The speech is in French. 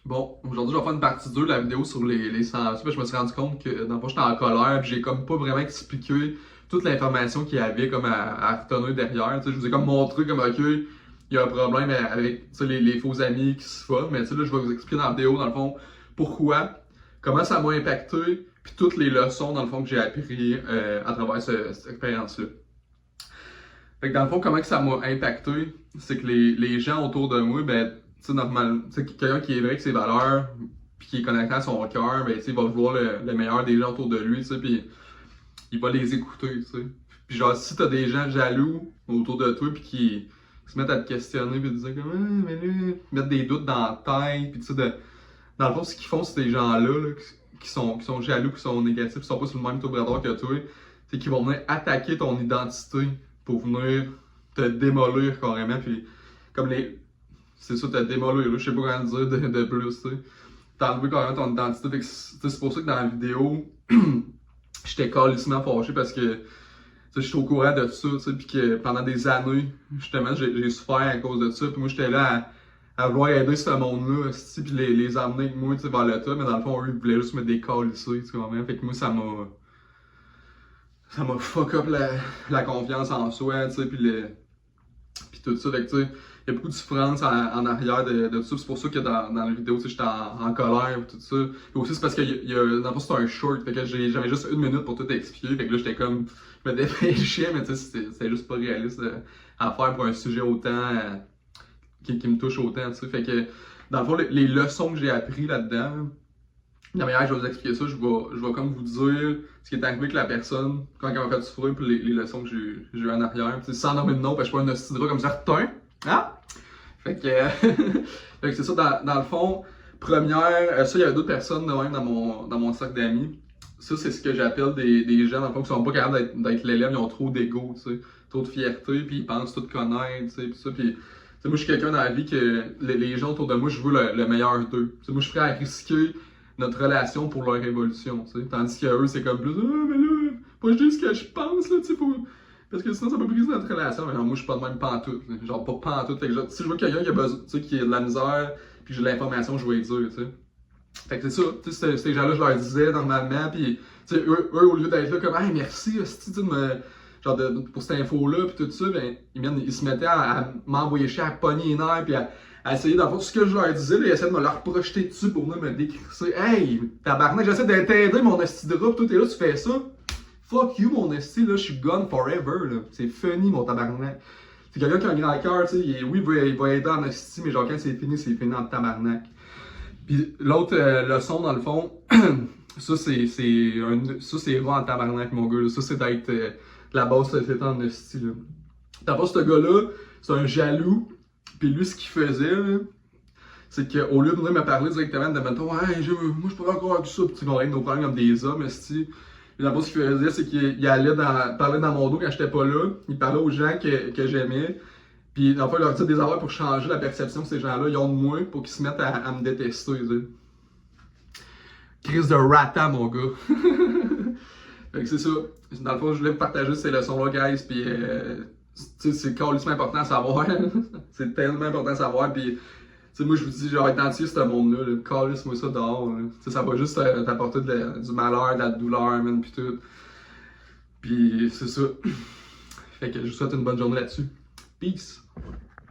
Bon, aujourd'hui, je vais faire une partie 2 de la vidéo sur les sangsues, parce que je me suis rendu compte que dans le fond, j'étais en colère, puis j'ai comme pas vraiment expliqué toute l'information qu'il y avait comme à retenir derrière. Tu sais, je vous ai comme montré comme, ok, il y a un problème avec tu sais, les faux amis qui se font, mais tu sais, là, je vais vous expliquer dans la vidéo, dans le fond, pourquoi, comment ça m'a impacté, puis toutes les leçons, dans le fond, que j'ai appris à travers cette expérience-là. Fait que dans le fond, comment que ça m'a impacté, c'est que les gens autour de moi, ben, tu sais, normal, tu sais, quelqu'un qui est vrai avec ses valeurs, puis qui est connecté à son cœur, ben, tu sais, il va vouloir le meilleur des gens autour de lui, tu sais, puis il va les écouter, tu sais. Puis genre, si t'as des gens jaloux autour de toi, puis qui se mettent à te questionner, puis te dire comme, ah, mais là, mettre des doutes dans la tête, puis tu sais, dans le fond, ce qu'ils font, c'est ces gens-là, là, qui sont jaloux, qui sont négatifs, qui sont pas sur le même taux vibratoire que toi, c'est qu'ils vont venir attaquer ton identité pour venir te démolir carrément, puis comme c'est ça, te démolir, là, je sais pas comment le dire de plus, tu sais. T'enlever carrément ton identité, fait que c'est pour ça que dans la vidéo, j'étais calissement fâché parce que je suis au courant de ça, tu sais, puis que pendant des années, justement, j'ai souffert à cause de ça, puis moi j'étais là à vouloir aider ce monde-là, puis les emmener avec moi, tu sais, vers le top, mais dans le fond, eux, ils voulaient juste me décalisser, tu vois, fait que moi, ça m'a fuck up la confiance en soi, tu sais, puis tout ça, fait que tu sais, il y a beaucoup de souffrance en arrière de tout ça, c'est pour ça que dans la vidéo, tu sais, j'étais en colère, tout ça, puis aussi c'est parce que dans le fond, c'est un short, fait que j'avais juste 1 minute pour tout expliquer, fait que là, j'étais comme, je me dépêchais, mais tu sais, c'était juste pas réaliste à faire pour un sujet autant, qui me touche autant, tu sais, fait que, dans le fond, les leçons que j'ai appris là-dedans, la manière que je vais vous expliquer ça, je vais comme vous dire ce qui est arrivé avec la personne quand elle m'a fait souffrir, puis les leçons que j'ai eues en arrière. Puis, sans nommer de nom, parce que je suis pas un hostidra comme certains. Hein? Fait que, fait que c'est ça, dans le fond, première, ça, il y avait d'autres personnes de même dans mon cercle d'amis. Ça, c'est ce que j'appelle des gens, dans le fond, qui sont pas capables d'être l'élève, ils ont trop d'ego, tu sais, trop de fierté, puis ils pensent tout connaître, tu sais, puis ça, puis moi, je suis quelqu'un dans la vie que les gens autour de moi, je veux le meilleur d'eux. Moi, je suis prêt à risquer notre relation pour leur évolution, tu sais. Tandis qu'eux, c'est comme plus, ah, mais là, faut que je dise ce que je pense, là, tu sais, parce que sinon, ça peut briser notre relation. Mais non, moi, je suis pas de même pantoute. Genre, pas pantoute. Fait que, genre, si je vois quelqu'un qui a besoin, tu sais, qui a de la misère, puis j'ai de l'information, je vais lui dire, tu sais. Fait que c'est ça, tu sais, ces gens-là, je leur disais normalement, puis, tu sais, eux, au lieu d'être là comme, hey, merci, hostie, tu sais, genre, pour cette info-là, puis tout ça, ben, ils se mettaient à m'envoyer chier, à pogner les nerfs, puis à essayer d'en faire tout ce que je leur disais, là, ils essayaient de me leur projeter dessus pour venir me décrisser. Hey, tabarnak, j'essaie de t'aider, mon esti de drop, toi, t'es là, tu fais ça. Fuck you, mon esti, là, je suis gone forever, là. C'est funny, mon tabarnak. C'est quelqu'un qui a un grand cœur, tu sais, oui, il va aider en esti, mais genre, quand c'est fini en tabarnak. Puis l'autre leçon, dans le fond, ça, c'est rare en tabarnak, mon gars, là. Ça, c'est d'être la base, c'est en esti, là. T'as pas ce gars-là, c'est un jaloux. Puis lui, ce qu'il faisait, c'est qu'au lieu de venir me parler directement de mettons, hey, moi je suis pas d'accord avec ça, puis tu vas régler nos problèmes comme des hommes, esti. D'abord, ce qu'il faisait, c'est qu'il allait parler dans mon dos quand j'étais pas là. Il parlait aux gens que j'aimais. Puis, en fait, il leur disait des affaires pour changer la perception que ces gens-là ils ont de moi, pour qu'ils se mettent à me détester. Crise de rata, mon gars. Fait que c'est ça. Dans le fond, je voulais vous partager ces leçons-là, guys. Puis, c'est carrément important à savoir. C'est tellement important à savoir. Puis, moi, je vous dis, genre, identifier ce monde-là. Calisse-moi ça dehors. Ça va juste t'apporter du malheur, de la douleur, man, puis tout. Puis, c'est ça. Fait que je vous souhaite une bonne journée là-dessus. Peace!